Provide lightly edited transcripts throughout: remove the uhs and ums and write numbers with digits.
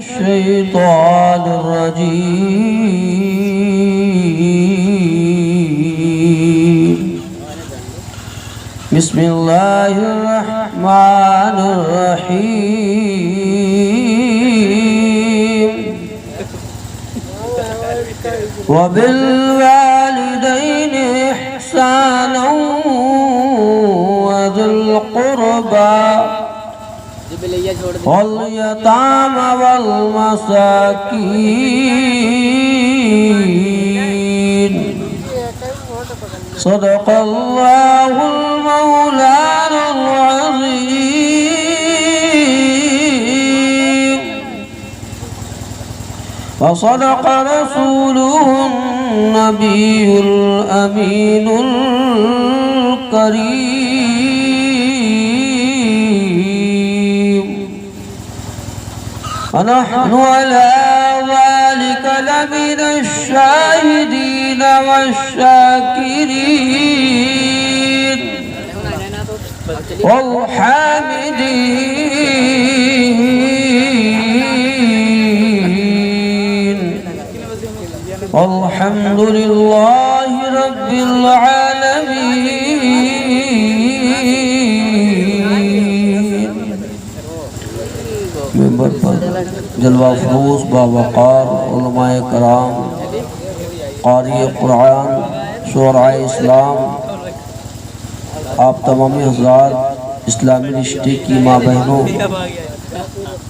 الشيطان الرجيم بسم الله الرحمن الرحيم وبالوالدين إحسانا وذي القربى واليتامى والمساكين صدق الله المولانا العظيم وصدق رسوله النبي الأمين الكريم ونحن على ذلك لمن الشاهدين والشاكرين والحامدين والحمد لله رب العالمين. ممبر پر جلوہ افروز باوقار علماء کرام، قاری قرآن، شعراء اسلام، آپ تمامی حضرات، اسلامی رشتے کی ماں بہنوں،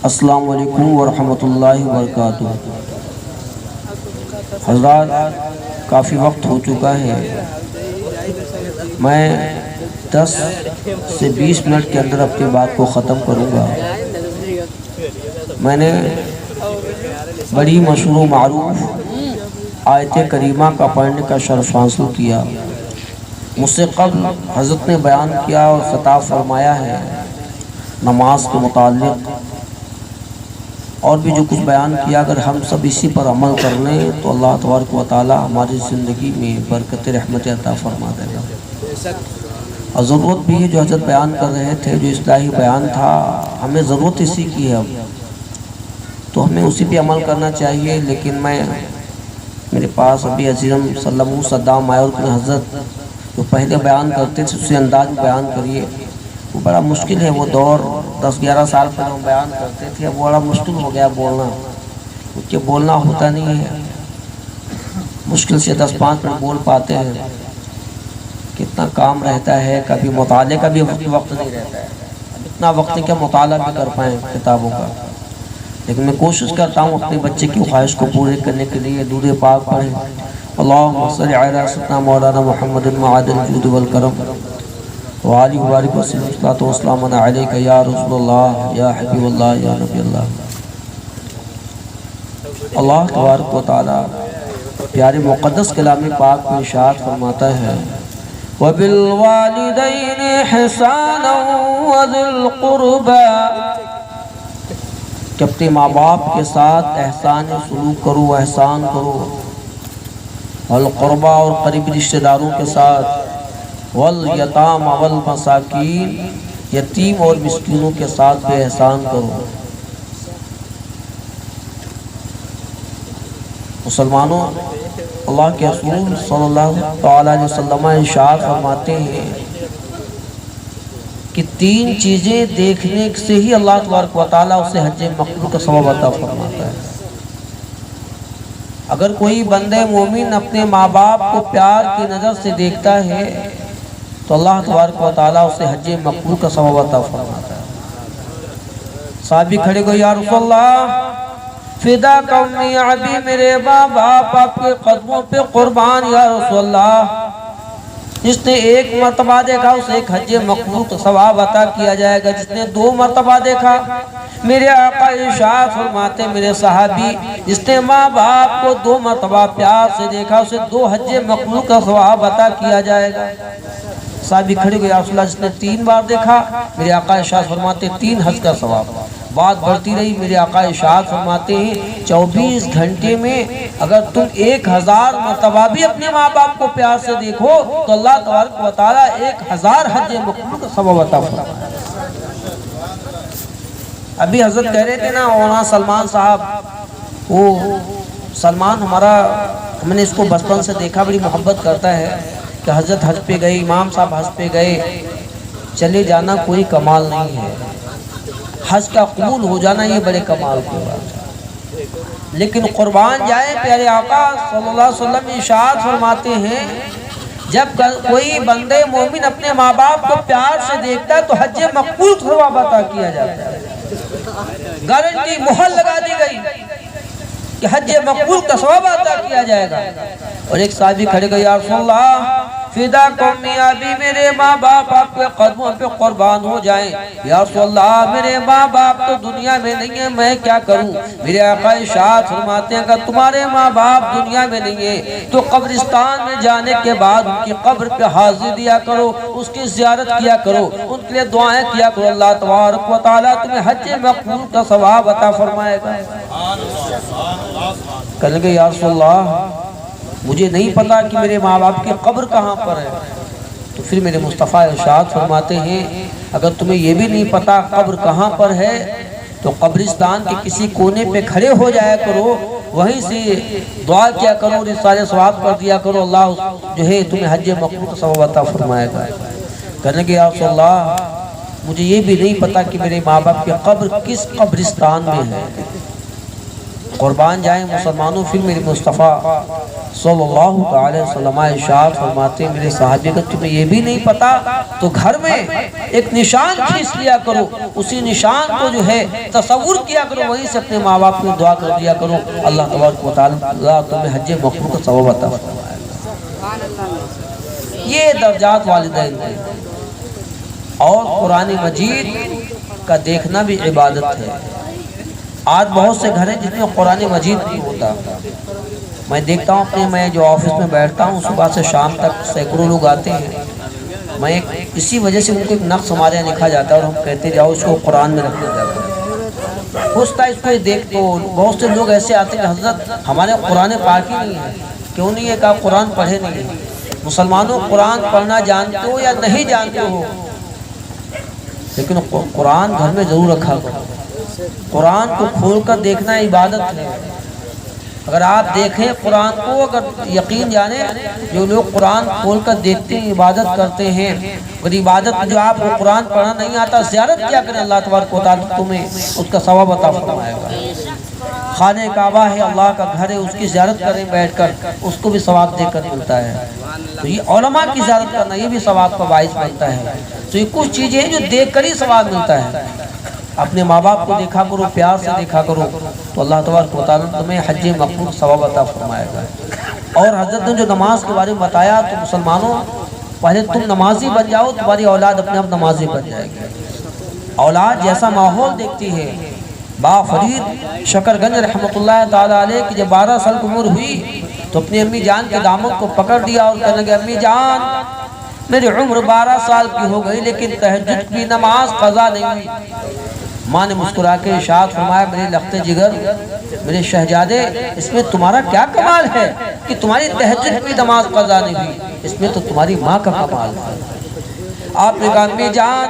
السلام علیکم ورحمۃ اللہ وبرکاتہ. حضرات، کافی وقت ہو چکا ہے، میں 10 سے 20 منٹ کے اندر اپنی بات کو ختم کروں گا. میں نے بڑی مشہور و معروف آیت کریمہ کا پڑھنے کا شرف حاصل کیا. مجھ سے قبل حضرت نے بیان کیا اور خطاب فرمایا ہے نماز کے متعلق، اور بھی جو کچھ بیان کیا. اگر ہم سب اسی پر عمل کر لیں تو اللہ تبارک و تعالی ہماری زندگی میں برکت رحمت عطا فرما دے گا. اور ضرورت بھی ہے جو حضرت بیان کر رہے تھے، جو اصلاحی بیان تھا، ہمیں ضرورت اسی کی ہے، تو ہمیں اسی پہ عمل کرنا چاہیے. لیکن میرے پاس ابھی عزیزم سلم صدام آئے اور حضرت جو پہلے بیان کرتے تھے اسی انداز میں بیان کریے. وہ بڑا مشکل ہے، وہ دور 10-11 سال پہلے ہم بیان کرتے تھے، اب بڑا مشکل ہو گیا بولنا، کیونکہ بولنا ہوتا نہیں ہے. مشکل سے 10-5 منٹ بول پاتے ہیں. کتنا کام رہتا ہے، کبھی مطالعے کا بھی وقت نہیں رہتا ہے. اتنا وقت ہے کہ مطالعہ بھی کر پائیں کتابوں کا. لیکن میں کوشش کرتا ہوں اپنے بچے کی خواہش کو پورے کرنے کے لیے درود پاک پڑھیں. اللہم صلی علی سیدنا مولانا محمد معدن الجود والکرم وآلہ وبارک وسلم صلاۃ و سلام علیک یا رسول اللہ یا حبیب اللہ یا نبی اللہ. اللہ تبارک و تعالی پیارے مقدس کلام پاک میں ارشاد فرماتا ہے وَبِالْوَالِدَيْنِ إِحْسَانًا وَذِي الْقُرْبَى، کہ اپنے ماں باپ کے ساتھ احسان سلوک کرو، احسان کرو. والقربہ، اور قریبی رشتہ داروں کے ساتھ. والیتامى والمساکین، یتیم اور مسکینوں کے ساتھ بھی احسان کرو. مسلمانوں، اللہ کے رسول صلی اللہ علیہ وسلم ارشاد فرماتے ہیں کہ 3 چیزیں دیکھنے سے ہی اللہ تبارک و تعالیٰ اسے حج مقبول کا ثواب عطا فرماتا ہے. اگر کوئی بندہ مومن اپنے ماں باپ کو پیار کی نظر سے دیکھتا ہے تو اللہ تبارک و تعالیٰ اسے حج مقبول کا ثواب عطا فرماتا ہے. صحابی کھڑے گئے یا رسول اللہ فدا قومی عبی، میرے ماں باپ آپ کے قدموں پہ قربان یا رسول اللہ. جس نے 1 مرتبہ دیکھا اسے ایک حج مقبول کا ثواب عطا کیا جائے گا. جس نے 2 مرتبہ دیکھا، میرے آقا ارشاد فرماتے میرے صحابی، جس نے ماں باپ کو 2 مرتبہ پیار سے دیکھا اسے 2 حج مقبول کا ثواب عطا کیا جائے گا. صحابی کھڑے گئے یا رسول اللہ جس نے 3 بار دیکھا، میرے آقا ارشاد فرماتے 3 حج کا ثواب. بات بڑھتی رہی، میرے آقا ارشاد فرماتے ہیں 24 گھنٹے میں اگر تم 1000 مرتبہ بھی اپنے ماں باپ کو پیار سے دیکھو تو اللہ تبارک و تعالیٰ 1000 حج مقبول کا ثواب عطا فرمائے. ابھی حضرت کہہ رہے تھے نا مولانا سلمان صاحب، وہ سلمان ہمارا، ہم نے اس کو بچپن سے دیکھا، بڑی محبت کرتا ہے کہ حضرت حج پہ گئے، امام صاحب حج پہ گئے، چلے جانا کوئی کمال نہیں ہے، حج کا قبول ہو جانا یہ بڑے کمال کی بات ہے، لیکن قربان جائے پیارے آقا صلی اللہ علیہ وسلم ارشاد فرماتے ہیں جب کوئی بندے مومن اپنے ماں باپ کو پیار سے دیکھتا ہے تو حج مقبول ثواب عطا کیا جاتا ہے، گارنٹی مہر لگا دی گئی کہ حج مقبول کا ثواب عطا کیا جائے گا۔ اور ایک صحابی کھڑے گئے، یا رسول اللہ فدا قومی ابھی میرے ماں باپ آپ کے قدموں پہ قربان ہو جائیں، یا رسول اللہ میرے ماں باپ تو دنیا میں نہیں ہیں، میں کیا کروں؟ میرے آقا ارشاد فرماتے ہیں کہ تمہارے ماں باپ دنیا میں نہیں ہیں تو قبرستان میں جانے کے بعد ان کی قبر پہ حاضری دیا کرو، اس کی زیارت کیا کرو، ان کے لیے دعائیں کیا کرو، اللہ تبارک و تعالیٰ تمہیں حج مقبول کا ثواب عطا فرمائے گا۔ کہنے لگے یا رسول اللہ مجھے نہیں پتا کہ میرے ماں باپ کی قبر کہاں پر ہے، تو پھر میرے مصطفیٰ ارشاد فرماتے ہیں اگر تمہیں یہ بھی نہیں پتا قبر کہاں پر ہے تو قبرستان کے کسی کونے پہ کھڑے ہو جایا کرو، وہیں سے دعا کیا کرو، رسالے ثواب کر دیا کرو، اللہ جو ہے تمہیں حج مقبول کا ثواب عطا فرمائے گا۔ کہنے کہ یا رسول اللہ مجھے یہ بھی نہیں پتا کہ میرے ماں باپ کی قبر کس قبرستان میں ہے۔ قربان جائیں مسلمانوں، پھر میرے مصطفیٰ صلی اللہ علیہ وسلم ارشاد فرماتے ہیں میرے صحابی اگر تمہیں یہ بھی نہیں پتا تو گھر میں ایک نشان کھینچ لیا کرو، اسی نشان کو جو ہے تصور کیا کرو، وہیں سے اپنے ماں باپ کو دعا کر دیا کرو، اللہ تبارک و تعالیٰ تمہیں حج مقبول کا ثواب عطا فرمائے گا۔ یہ درجات والدین ہیں، اور قرآن مجید کا دیکھنا بھی عبادت ہے۔ آج بہت سے گھر ہیں جس میں قرآن مجید نہیں ہوتا، میں دیکھتا ہوں اپنے، میں جو آفس میں بیٹھتا ہوں صبح سے شام تک سینکڑوں لوگ آتے ہیں، میں اسی وجہ سے ان کو ایک نقص ہمارے یہاں لکھا جاتا ہے اور ہم کہتے جاؤ اس کو قرآن میں رکھنا جاتا ہے، ہوتا ہے اس کو دیکھ تو بہت سے لوگ ایسے آتے ہیں حضرت ہمارے قرآن پاک ہی نہیں ہے، کیوں نہیں ہے؟ کہا قرآن پڑھے نہیں ہے۔ مسلمانوں قرآن پڑھنا جانتے ہو یا نہیں جانتے ہو، لیکن قرآن گھر میں ضرور رکھا کرو، قرآن کو کھول کر دیکھنا عبادت ہے۔ اگر آپ دیکھیں قرآن کو، اگر یقین جانیں جو لوگ قرآن کھول کر دیکھتے ہیں عبادت کرتے ہیں، اگر عبادت جو آپ کو قرآن پڑھنا نہیں آتا زیارت کیا کریں، اللہ تبارک و تعالیٰ تمہیں اس کا ثواب عطا فرمائے گا۔ خانہ کعبہ ہے، اللہ کا گھر ہے، اس کی زیارت کریں بیٹھ کر، اس کو بھی ثواب دے کر ملتا ہے۔ تو یہ علماء کی زیارت کرنا یہ بھی ثواب کا باعث بنتا ہے۔ تو یہ کچھ چیزیں ہیں جو دیکھ کر ہی ثواب ملتا ہے۔ اپنے ماں باپ کو دیکھا کرو، پیار سے دیکھا کرو، تو اللہ تبارک و تعالیٰ تمہیں حج مقبول ثواب عطا فرمائے گا۔ اور حضرت نے جو نماز کے بارے میں بتایا تو مسلمانوں پہلے تم نمازی بن جاؤ، تمہاری اولاد اپنے آپ نمازی بن جائے گی۔ اولاد جیسا ماحول دیکھتی ہے۔ با فرید شکر گنج رحمۃ اللہ تعالیٰ علیہ کی جب 12 سال کی عمر ہوئی تو اپنی امی جان کے دامن کو پکڑ دیا اور کہنے لگے امی جان میری عمر 12 سال کی ہو گئی لیکن تہجد کی نماز قضا نہیں ہوئی۔ ماں نے مسکرا کے ارشاد فرمایا میرے لخت جگر، میرے شہزادے، اس میں تمہارا کیا کمال ہے کہ تمہاری تہجد کی نماز قضا نہیں ہوئی، اس میں تو تمہاری ماں کا کمال ہے۔ آپ نے کہا امی جان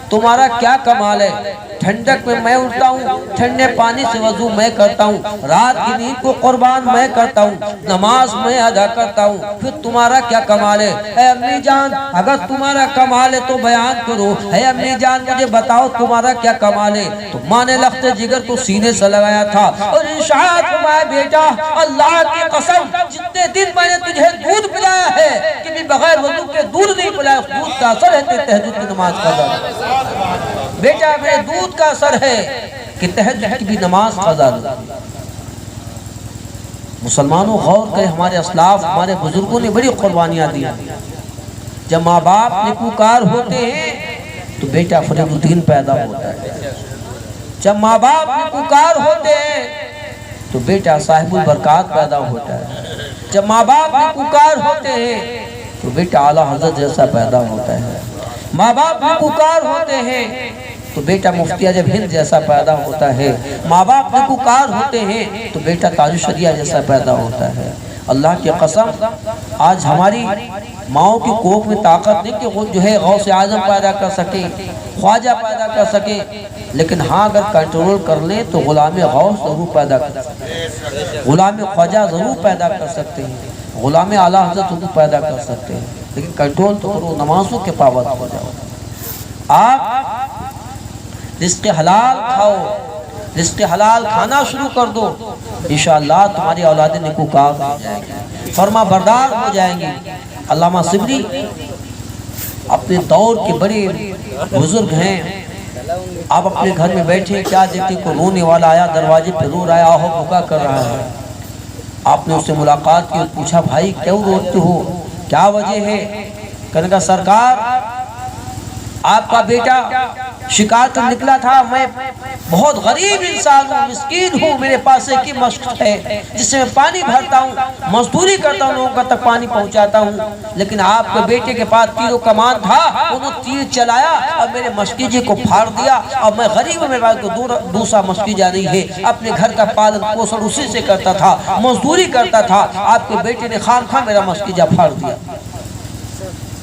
تمہارا کیا کمال ہے، ٹھنڈک میں اٹھتا ہوں، ٹھنڈے پانی سے وضو میں کرتا ہوں، رات کی نیند کو قربان میں کرتا ہوں، نماز میں ادا کرتا ہوں، پھر تمہارا کیا کمال ہے؟ اے امی جان اگر تمہارا کمال ہے تو بیان کرو، اے امی جان مجھے بتاؤ تمہارا کیا کمال ہے؟ تو ماں نے لخت جگر کو سینے سے لگایا تھا اور ارشاد فرمایا بیٹا اللہ کی قسم جتنے دن میں نے تجھے دودھ پلایا ہے کہ بھی بغیر وضو کے دودھ نہیں پلایا، اس دودھ کا اثر ہے تہجد کی نماز قضا۔ بیٹا میرے دودھ کا اثر ہے کہ تہجد کی بھی نماز قضا نہیں۔ مسلمانوں غور کریں، ہمارے اسلاف ہمارے بزرگوں نے بڑی قربانیاں دی۔ جب ماں باپ نیکوکار ہوتے ہیں تو بیٹا فرید الدین پیدا ہوتا ہے، جب ماں باپ نیکوکار ہوتے ہیں تو بیٹا صاحب البرکات پیدا ہوتا ہے، جب ماں باپ نیکوکار ہوتے ہیں تو بیٹا اعلیٰ حضرت جیسا پیدا ہوتا ہے، ماں باپ نیکوکار ہوتے ہیں تو بیٹا مفتی اعظم ہند جیسا پیدا ہوتا ہے، ماں باپ نیکوکار ہوتے ہیں تو بیٹا تاج الشریعہ جیسا پیدا ہوتا ہے۔ اللہ کی قسم آج ہماری ماؤں کی کوکھ میں طاقت نہیں کہ وہ جو ہے غوث اعظم پیدا کر سکے، خواجہ پیدا کر سکے، لیکن ہاں اگر کنٹرول کر لیں تو غلام غوث ضرور پیدا کر سکتے ہیں، غلام خواجہ ضرور پیدا کر سکتے ہیں، غلام اعلیٰ حضرت ضرور پیدا کر سکتے ہیں، لیکن کنٹرول تو کرو، نمازوں کے پابند ہو جاؤ۔ آپ رزق حلال کھاؤ، رزق حلال کھانا شروع کر دو، انشاءاللہ تمہاری اولادیں نیکوکار ہو جائیں گی، فرما بردار ہو جائیں گی۔ علامہ صبری اپنے دور کے بڑے بزرگ ہیں، آپ اپنے گھر میں بیٹھے کیا دیکھتے کو رونے والا آیا، دروازے پہ رو رہا ہے، آہو بھکا کر رہا ہے۔ آپ نے اس سے ملاقات کی اور پوچھا بھائی کیوں روتے ہو، کیا وجہ ہے؟ کہنے کا سرکار آپ کا بیٹا شکار کر نکلا تھا، میں بہت غریب انسان ہوں، مسکین ہوں، میرے پاس ایک ہی مشق ہے جس سے میں پانی بھرتا ہوں، مزدوری کرتا ہوں، لوگوں تک پانی پہنچاتا ہوں، لیکن آپ کے بیٹے کے پاس تیر و کمان تھا، انہوں تیر چلایا اور میرے مشکیجے کو پھاڑ دیا، اور میں غریب ہوں، میرے پاس دوسرا مشکیجہ نہیں ہے، اپنے گھر کا پالن پوشن اسی سے کرتا تھا، مزدوری کرتا تھا، آپ کے بیٹے نے خام خواہ میرا مشکیجہ پھاڑ دیا۔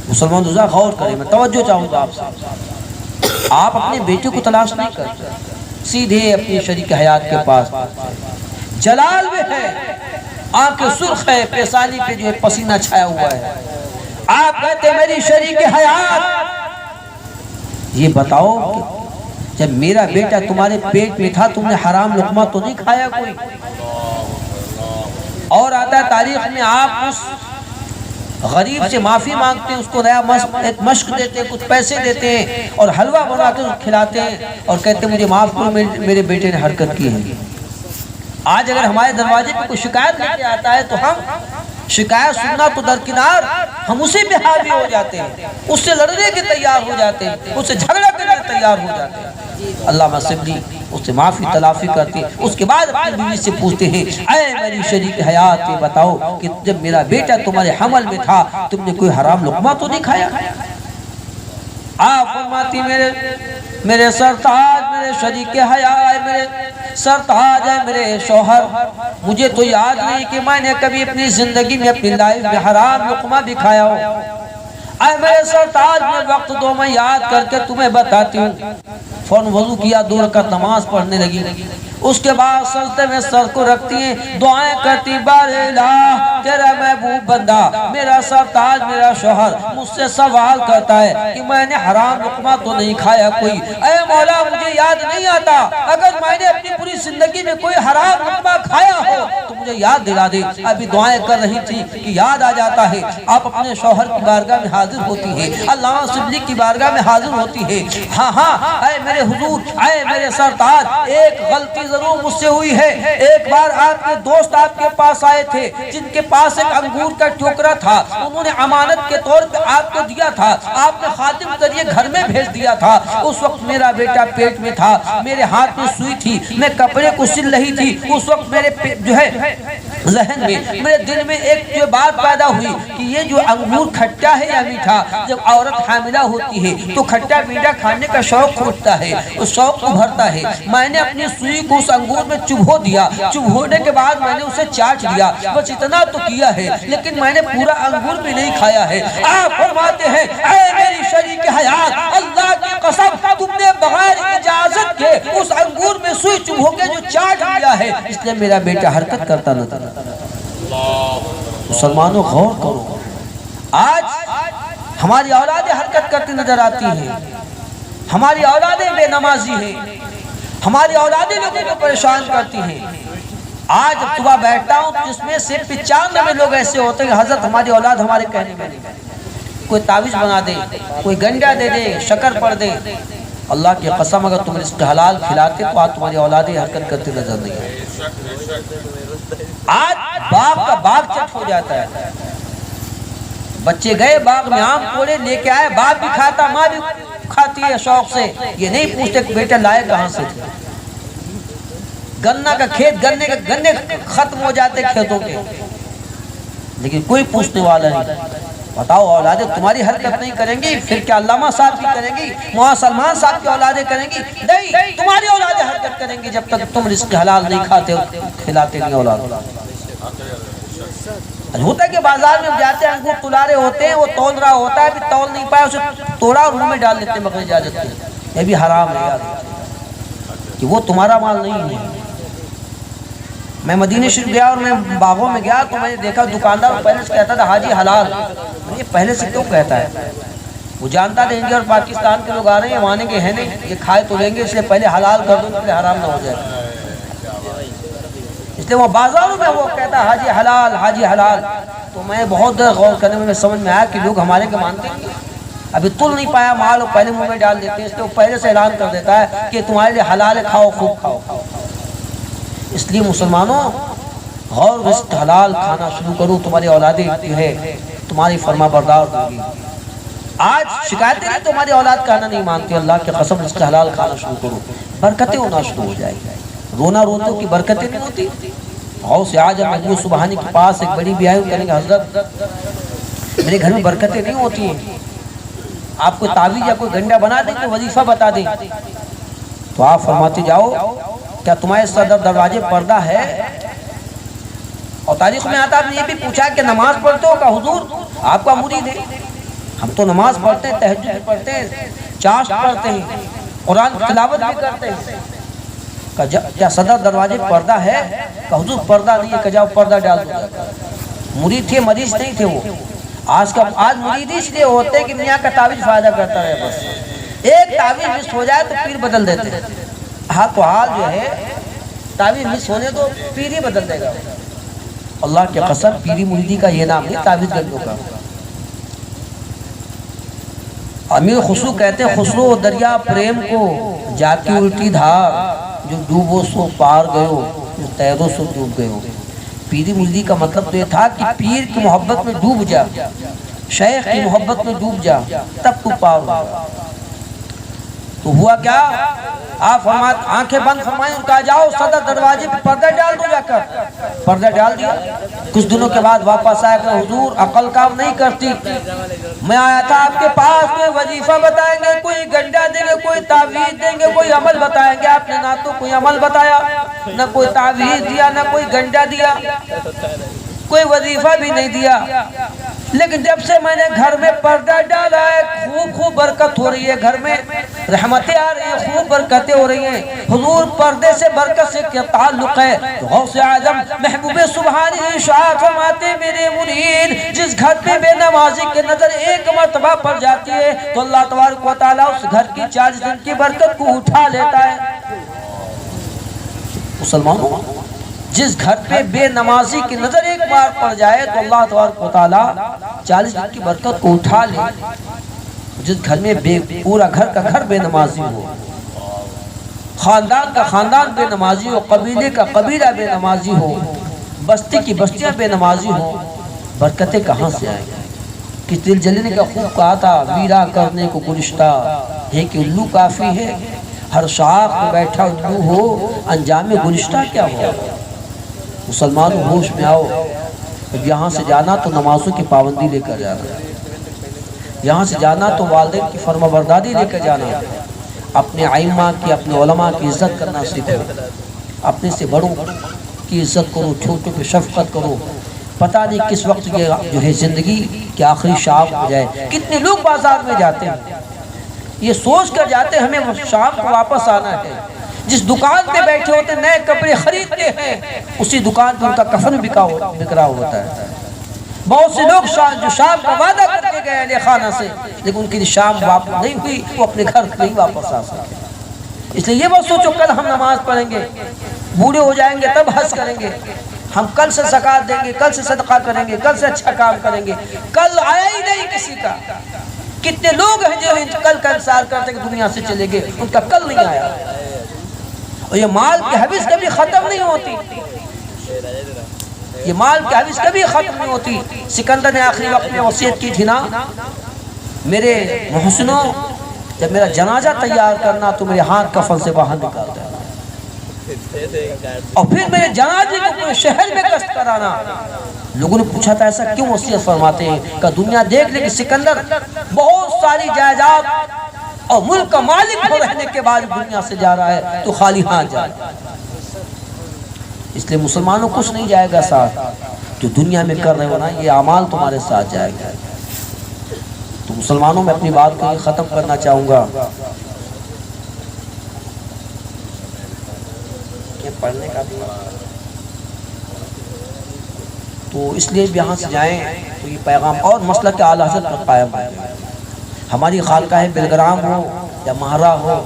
مسلمان دوزہ غور کریں، میں توجہ چاہوں گا آپ سے، آپ اپنے بیٹے کو تلاش نہیں کرتے، سیدھے اپنی شریک حیات کے پاس، جلال میں ہے، آنکھ سرخ ہے، پیشانی پہ جو ہے پسینہ چھایا ہوا ہے، آپ کہتے ہیں میری شریک حیات، یہ بتاؤ کہ جب میرا بیٹا تمہارے پیٹ میں تھا تم نے حرام لقمہ تو نہیں کھایا کوئی؟ اور آتا ہے تاریخ میں آپ اس غریب سے معافی مانگتے ہیں، اس کو نیا ایک مشق دیتے ہیں، کچھ پیسے دیتے ہیں اور حلوہ بنا کے کھلاتے ہیں اور کہتے ہیں مجھے معاف کرو میرے بیٹے نے حرکت کی ہے۔ آج اگر ہمارے دروازے پہ کوئی شکایت لے کے آتا ہے تو ہم شکایت سننا تو درکنار، ہم اسے پہ حاوی ہو جاتے ہیں، اس سے لڑنے کے تیار ہو جاتے ہیں، اس سے جھگڑا کرنے کے تیار ہو جاتے ہیں۔ علامہ صبری اس سے معافی تلافی کرتے ہیں، اس کے بعد اپنی بیوی سے پوچھتے ہیں اے میری شریک حیات یہ بتاؤ کہ جب میرا بیٹا تمہارے حمل میں تھا تم نے کوئی حرام لقمہ تو نہیں کھایا؟ آپ فرماتی میرے سرتاج، میرے شریک حیات، میرے سرتاج ہے، میرے شوہر، مجھے تو یاد نہیں کہ میں نے کبھی اپنی زندگی میں اپنی لائف میں حرام لقمہ بھی کھایا ہو۔ اے میرے سرتاج میں وقت دو میں یاد کر کے تمہیں بتاتی ہوں۔ فوراً وضو کیا، 2 رکعت نماز پڑھنے لگی، اس کے بعد سجدے میں سر کو رکھتی ہیں، دعائیں کرتی بار الہ تیرا محبوب بندہ میرا سرتاج میرا شوہر مجھ سے سوال کرتا ہے کہ میں نے حرام لقمہ تو نہیں کھایا کوئی، اے مولا مجھے یاد نہیں آتا، اگر میں نے اپنی پوری زندگی میں کوئی حرام لقمہ کھایا ہو تو مجھے یاد دلا دے۔ ابھی دعائیں کر رہی تھی کہ یاد آ جاتا ہے، آپ اپنے شوہر کی بارگاہ میں حاضر ہوتی ہے، علامہ صبری کی بارگاہ میں حاضر ہوتی ہے، ہاں اے میرے حضور، اے میرے سرتاج ایک غلطی ضرور مجھ سے ہوئی ہے، ایک بار آپ کے دوست آپ کے پاس آئے تھے جن کے پاس ایک انگور کا ٹوکرا تھا، انہوں نے امانت کے طور پہ آپ کو دیا تھا، آپ نے خادم کریے گھر میں بھیج دیا تھا، اس وقت میرا بیٹا پیٹ میں تھا، میرے ہاتھ میں سوئی تھی، میں کپڑے کو سل رہی تھی، اس وقت میرے جو ہے ذہن میں میرے دل میں ایک جو بات پیدا ہوئی کہ یہ جو انگور کھٹا ہے یا میٹھا، جب عورت حاملہ ہوتی ہے تو کھٹا میٹھا کھانے کا شوق ہوتا ہے، اس شوق کو بھرتا ہے، میں نے اپنی سوئی کو اس انگور میں چبھو دیا، چبھونے کے بعد میں نے اسے چاٹ لیا، بس اتنا تو کیا ہے لیکن میں نے پورا انگور بھی نہیں کھایا ہے۔ آپ فرماتے ہیں اے میری شریک حیات، اللہ کی قسم تم نے بغیر اجازت کے اس انگور میں سوئی چبھو کے جو چاٹ لیا ہے، اس لیے میرا بیٹا حرکت کرتا نہ تھا۔ مسلمانوں غور کرو، آج ہماری اولادیں حرکت کرتی نظر آتی ہیں، ہماری اولادیں بے نمازی ہیں، ہماری اولادیں لوگوں کو پریشان کرتی ہیں۔ آج جب صبح بیٹھتا ہوں جس میں سے 95 لوگ ایسے ہوتے ہیں حضرت ہماری اولاد ہمارے کہنے میں نہیں، کوئی تعویذ بنا دے، کوئی گنڈا دے دے، شکر پڑ دے، اللہ کی قسم اگر تم رزق حلال کھلاتے تو آج تمہاری اولادیں حرکت کرتے نظر نہیں آئے۔ آج باغ کا باغ چٹ ہو جاتا ہے، بچے گئے باغ میں آم توڑے لے کے آئے، باپ بھی کھاتا ماں بھی کھاتی ہے شوق سے، یہ نہیں پوچھتے کہ بیٹا لائے کہاں سے تھے۔ گنا کا کھیت، گنے ختم ہو جاتے کھیتوں کے، لیکن کوئی پوچھنے والا نہیں۔ بتاؤ اولادیں تمہاری حرکت نہیں کریں گی، پھر کیا علامہ صاحب کی کریں گی، مولانا سلمان صاحب کی اولادیں کریں گی؟ نہیں، تمہاری اولادیں حرکت کریں گی جب تک تم رزق حلال نہیں کھاتے ہو، کھلاتے نہیں اولاد۔ ہوتا ہے کہ بازار میں جاتے ہیں انگور تلا رہے ہوتے ہیں، وہ تول رہا ہوتا ہے، پھر تول نہیں پایا اسے توڑا اور منہ میں ڈال لیتے ہیں بغیر اجازت کے، یہ بھی حرام ہے یاد کہ وہ تمہارا مال نہیں ہے۔ میں مدینہ شریف گیا اور میں باغوں میں گیا تو میں نے دیکھا دکاندار پہلے سے کہتا تھا حاجی حلال، یہ پہلے سے کیوں کہتا ہے؟ وہ جانتا تھا انڈیا اور پاکستان کے لوگ آ رہے ہیں، مانے کے ہیں نہیں، یہ کھائے تو لیں گے، اس لیے پہلے حلال کر دو اس لیے حرام نہ ہو جائے، اس لیے وہ بازاروں میں وہ کہتا ہے حاجی حلال حاجی حلال۔ تو میں بہت غور کرنے میں سمجھ میں آیا کہ لوگ ہمارے کے مانتے ہیں، ابھی تل نہیں پایا مال وہ پہلے منہ میں ڈال دیتے ہیں، اس لیے وہ پہلے سے اعلان کر دیتا ہے کہ تمہارے لیے حلال ہے، کھاؤ خوب کھاؤ۔ اس لیے مسلمانوں غور رزق حلال کھانا شروع کرو، تمہاری اولادیں جو ہے تمہاری فرما بردار ہوگی۔ آج شکایتیں نہیں تمہاری اولاد کھانا نہیں مانتی، اللہ کی قسم رزق حلال کھانا شروع کرو، برکتیں ہونا شروع ہو جائے گی۔ رونا روتے ہو کہ برکتیں نہیں ہوتی؟ غوث اعظم محمود سبحانی کے پاس ایک بڑی بھی آئی، کہنے کہ حضرت میرے گھر میں برکتیں نہیں ہوتی ہیں، آپ کوئی تعویذ یا کوئی گنڈا بنا دیں، کوئی وظیفہ بتا دیں۔ تو آپ فرماتے جاؤ کیا تمہارے صدر دروازے پردہ ہے؟ اور تاریخ میں آتا آپ نے یہ بھی پوچھا کہ نماز پڑھتے ہو؟ کہ حضور آپ کا مرید ہے، ہم تو نماز پڑھتے ہیں، تہجد پڑھتے ہیں، چاشت پڑھتے ہیں، قرآن تلاوت بھی کرتے ہیں۔ کیا صدر دروازے پردہ ہے؟ کہ حضور پردہ نہیں ہے، کہ جاؤ پردہ ڈال دو۔ مرید تھے، مریض نہیں تھے وہ۔ آج مرید اس لیے ہوتے ہیں کہ میاں کا تعویذ فائدہ کرتا ہے، بس ایک تعویذ مس ہو جائے تو پیر بدل دیتے ہیں۔ ہاں تو حال جو ہے تعویذ مس ہونے تو پیر ہی بدل دے گا۔ اللہ کی قسم پیری مریدی کا یہ نام نہیں تعویذ گنڈوں کا۔ امیر خسرو کہتے ہیں خسرو دریا پریم کو جاتی الٹی دھار، جو ڈوبو سو پار گئو، جو تیرو سو ڈوب گئو۔ پیری مریدی کا مطلب تو یہ تھا کہ پیر کی محبت میں ڈوب جا، شیخ کی محبت میں ڈوب جا، تب تو پار ہو۔ تو ہوا کیا؟ آپ آنکھیں بند فرمائیں اور کہا جاؤ صدر دروازے پہ پردہ ڈال دو، جا کر پردہ ڈال دیا۔ کچھ دنوں کے بعد واپس آیا کہ حضور عقل کام نہیں کرتی، میں آیا تھا آپ کے پاس، کوئی وظیفہ بتائیں گے، کوئی گنڈا دیں گے، کوئی تعویذ دیں گے، کوئی عمل بتائیں گے، آپ نے نہ تو کوئی عمل بتایا، نہ کوئی تعویذ دیا، نہ کوئی گنڈا دیا، کوئی وظیفہ بھی نہیں دیا۔ لیکن جب سے میں نے گھر میں پردہ ڈالا ہے خوب برکت ہو رہی ہے، گھر میں رحمتیں آ رہی ہیں، خوب برکتیں ہو رہی ہیں۔ حضور پردے سے برکت سے کیا تعلق ہے؟ تو غوث اعظم محبوب سبحانی ارشاد فرماتے میرے مرید جس گھر پہ بے نمازی کی نظر ایک مرتبہ پڑ جاتی ہے تو اللہ تبارک و تعالیٰ اس گھر کی 40 دن کی برکت کو اٹھا لیتا ہے۔ مسلمانوں جس گھر پہ بے نمازی کی نظر ایک بار پڑ جائے تو اللہ تبارک و تعالیٰ 40 دن کی برکت کو اٹھا لے۔ جس گھر میں پورا گھر کا گھر بے نمازی ہو، خاندان کا خاندان بے نمازی ہو، قبیلے کا قبیلہ بے نمازی ہو، بستی کی بستیاں بے نمازی ہو، برکتیں کہاں سے آئیں؟ کس دل جلنے کا خوب کہا تھا ویرا کرنے کو گلشتہ ہے کہ الو کافی ہے، ہر شاخ میں بیٹھا الو ہو انجام گلشتہ کیا ہو۔ مسلمانوں ہوش میں آؤ، جب یہاں سے جانا تو نمازوں کی پابندی لے کر جانا، یہاں سے جانا تو والدین کی فرما برداری لے کر جانا، اپنے ائمہ کی اپنے علماء کی عزت کرنا سیکھو، اپنے سے بڑوں کی عزت کرو، چھوٹوں پہ شفقت کرو۔ پتہ نہیں کس وقت یہ جو ہے زندگی کی آخری شام ہو جائے۔ کتنے لوگ بازار میں جاتے ہیں یہ سوچ کر جاتے ہیں ہمیں شام کو واپس آنا ہے، جس دکان پہ بیٹھے ہوتے نئے کپڑے خریدتے ہیں اسی دکان پہ ان کا کفن بک رہا ہوتا ہے۔ بہت سے لوگ جو شام کا وعدہ کر کے گئے اہل خانہ سے لیکن ان کی شام واپس نہیں ہوئی، وہ اپنے گھر نہیں واپس آ سکتے۔ اس لیے یہ بات سوچو کل ہم نماز پڑھیں گے، بوڑھے ہو جائیں گے تب حج کریں گے، ہم کل سے زکوٰۃ دیں گے، کل سے صدقہ کریں گے، کل سے اچھا کام کریں گے، کل آیا ہی نہیں کسی کا۔ کتنے لوگ ہیں جو کل کا انتظار کرتے کہ دنیا سے چلے گئے، ان کا کل نہیں آیا۔ اور یہ مال کی حوث کبھی ختم نہیں ہوتی، یہ مال کی حوث کبھی ختم نہیں ہوتی۔ سکندر نے آخری وقت میں وصیت کی تھی نا میرے محسنوں جب میرا جنازہ تیار کرنا تو میرے ہاتھ کفن سے باہر نکال دینا، اور پھر میرے جنازے کو پورے شہر میں گشت کرانا۔ لوگوں نے پوچھا تھا ایسا کیوں وصیت فرماتے ہیں؟ کہ دنیا دیکھ لے کہ سکندر بہت ساری جائیداد اور ملک کا مالک ہو رہنے کے بعد دنیا سے جا رہا ہے تو خالی ہاتھ جا رہا ہے۔ اس لیے مسلمانوں کچھ نہیں جائے گا ساتھ، جو دنیا میں کر رہے ہو نا یہ اعمال تمہارے ساتھ جائے گا۔ تو مسلمانوں میں اپنی بات کو ختم کرنا چاہوں گا کہ پڑھنے کا بھی، تو اس لیے یہاں سے جائیں تو یہ پیغام اور مسلک اعلیٰ حضرت پر قائم ہے۔ ہماری خانقاہ بلگرام ہو یا مہرہ ہو،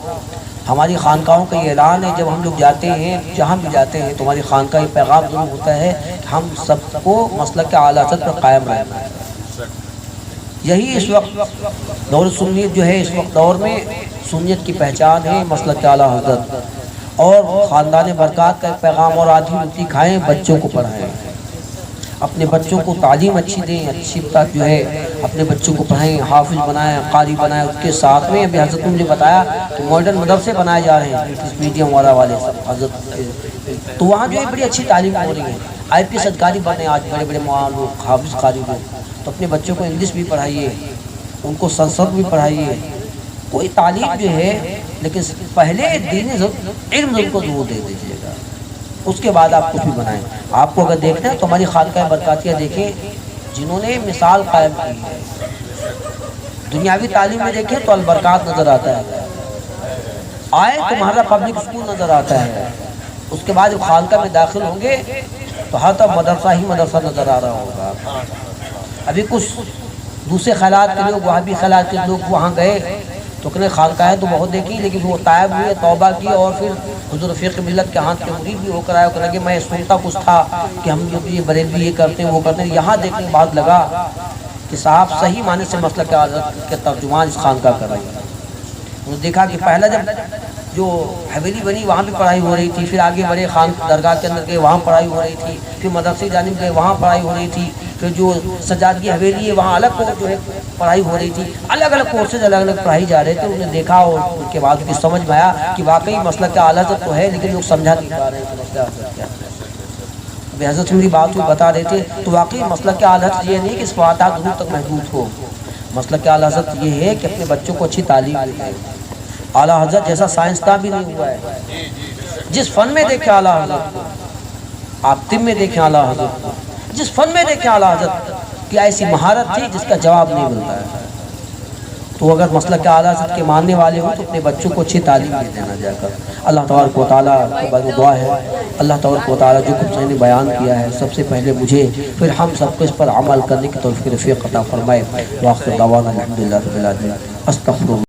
ہماری خانقاہوں کا یہ اعلان ہے، جب ہم لوگ جاتے ہیں جہاں بھی جاتے ہیں تو ہماری خانقاہ یہ پیغام ضرور ہوتا ہے کہ ہم سب کو مسلک اعلیٰ حضرت پر قائم رہنا ہے۔ یہی اس وقت دور سنیت جو ہے، اس وقت دور میں سنیت کی پہچان ہے مسلک اعلیٰ حضرت، اور خاندان برکات کا ایک پیغام اور آدھی روٹی کھائیں، بچوں کو پڑھائیں، اپنے بچوں کو تعلیم اچھی دیں، اچھی تک جو ہے اپنے بچوں کو پڑھائیں، حافظ بنائیں، قاری بنائیں۔ اس کے ساتھ میں ابھی حضرت نے مجھے بتایا کہ ماڈرن مدرسے بنائے جا رہے ہیں، انگلش میڈیم والے سب حضرت، تو وہاں جو ہے بڑی اچھی تعلیم ہو رہی ہے۔ IPS ادھکاری بنے آج بڑے بڑے معاون لوگ، حافظ قاری لوگ، تو اپنے بچوں کو انگلش بھی پڑھائیے، ان کو سنسکرت بھی پڑھائیے، کوئی تعلیم جو ہے، لیکن پہلے دین علم کو ضرور دے دیجیے گا، اس کے بعد آپ کچھ بھی بنائیں۔ آپ کو اگر دیکھنا ہے تو ہماری خانقاہ برکاتیہ دیکھیں، جنہوں نے مثال قائم کی ہے، دنیاوی تعلیم میں دیکھیں تو البرکات نظر آتا ہے، آئے تمہارا پبلک اسکول نظر آتا ہے، اس کے بعد جب خانقاہ میں داخل ہوں گے تو ہر طرف مدرسہ ہی مدرسہ نظر آ رہا ہوگا۔ ابھی کچھ دوسرے خیالات کے لوگ، وہابی خیالات کے لوگ وہاں گئے تو کہنے خانقاہیں تو بہت دیکھی، لیکن وہ طائب ہوئے، توبہ کی، اور پھر حضور فقہ ملت کے ہاتھ کے مرید بھی ہو کر آئے، کہنے کہ میں سنتا کچھ تھا کہ ہم یہ بریلوی یہ کرتے ہیں وہ کرتے ہیں، یہاں دیکھنے کے بعد لگا کہ صاحب صحیح معنی سے مسلک حضرت کے ترجمان اس خانقاہ کر رہے ہیں۔ انہوں نے دیکھا کہ پہلا جب جو حویلی بنی وہاں بھی پڑھائی ہو رہی تھی، پھر آگے بڑے خان درگاہ کے اندر گئے وہاں پڑھائی ہو رہی تھی، پھر مدرسے جانب گئے وہاں پڑھائی ہو رہی تھی، پھر جو سجادگی حویلی ہے وہاں الگ جو ہے پڑھائی ہو رہی تھی، الگ الگ کورسز الگ الگ پڑھائی جا رہے تھے۔ انہوں نے دیکھا اور ان کے بعد کی سمجھ میں آیا کہ واقعی مسلک کا اعلیٰ حضرت تو ہے، لیکن لوگ سمجھا نہیں پا رہے ہیں مسلک کا حضرت کیا ہے۔ ابھی حضرت میری بات کو بتا رہے تھے تو واقعی مسلک کا اعلیٰ حضرت یہ نہیں کہ اس فاتحہ حضور تک محدود ہو، مسلک کا اعلیٰ حضرت یہ ہے کہ اپنے بچوں کو اچھی تعلیم دے۔ اعلیٰ حضرت جیسا سائنسداں بھی نہیں ہوا ہے، جس فن میں دیکھیں اعلیٰ حضرت کو، آپ طب میں دیکھیں اعلیٰ حضرت کو، جس فن میں دیکھیں اعلیٰ حضرت کی ایسی مہارت تھی جس کا جواب نہیں ملتا ہے۔ تو اگر مسلک کے اعلیٰ حضرت کے ماننے والے ہوں تو اپنے بچوں کو اچھی تعلیم دے دینا جا کر۔ اللہ تبارک و تعالیٰ کے بعد دعا ہے، اللہ تبارک و تعالیٰ جو کچھ میں نے بیان کیا ہے سب سے پہلے مجھے پھر ہم سب کو اس پر عمل کرنے کی توفیق عطا فرمائے۔ وآخر دعوانا الحمدللہ رب العالمین۔ استغفر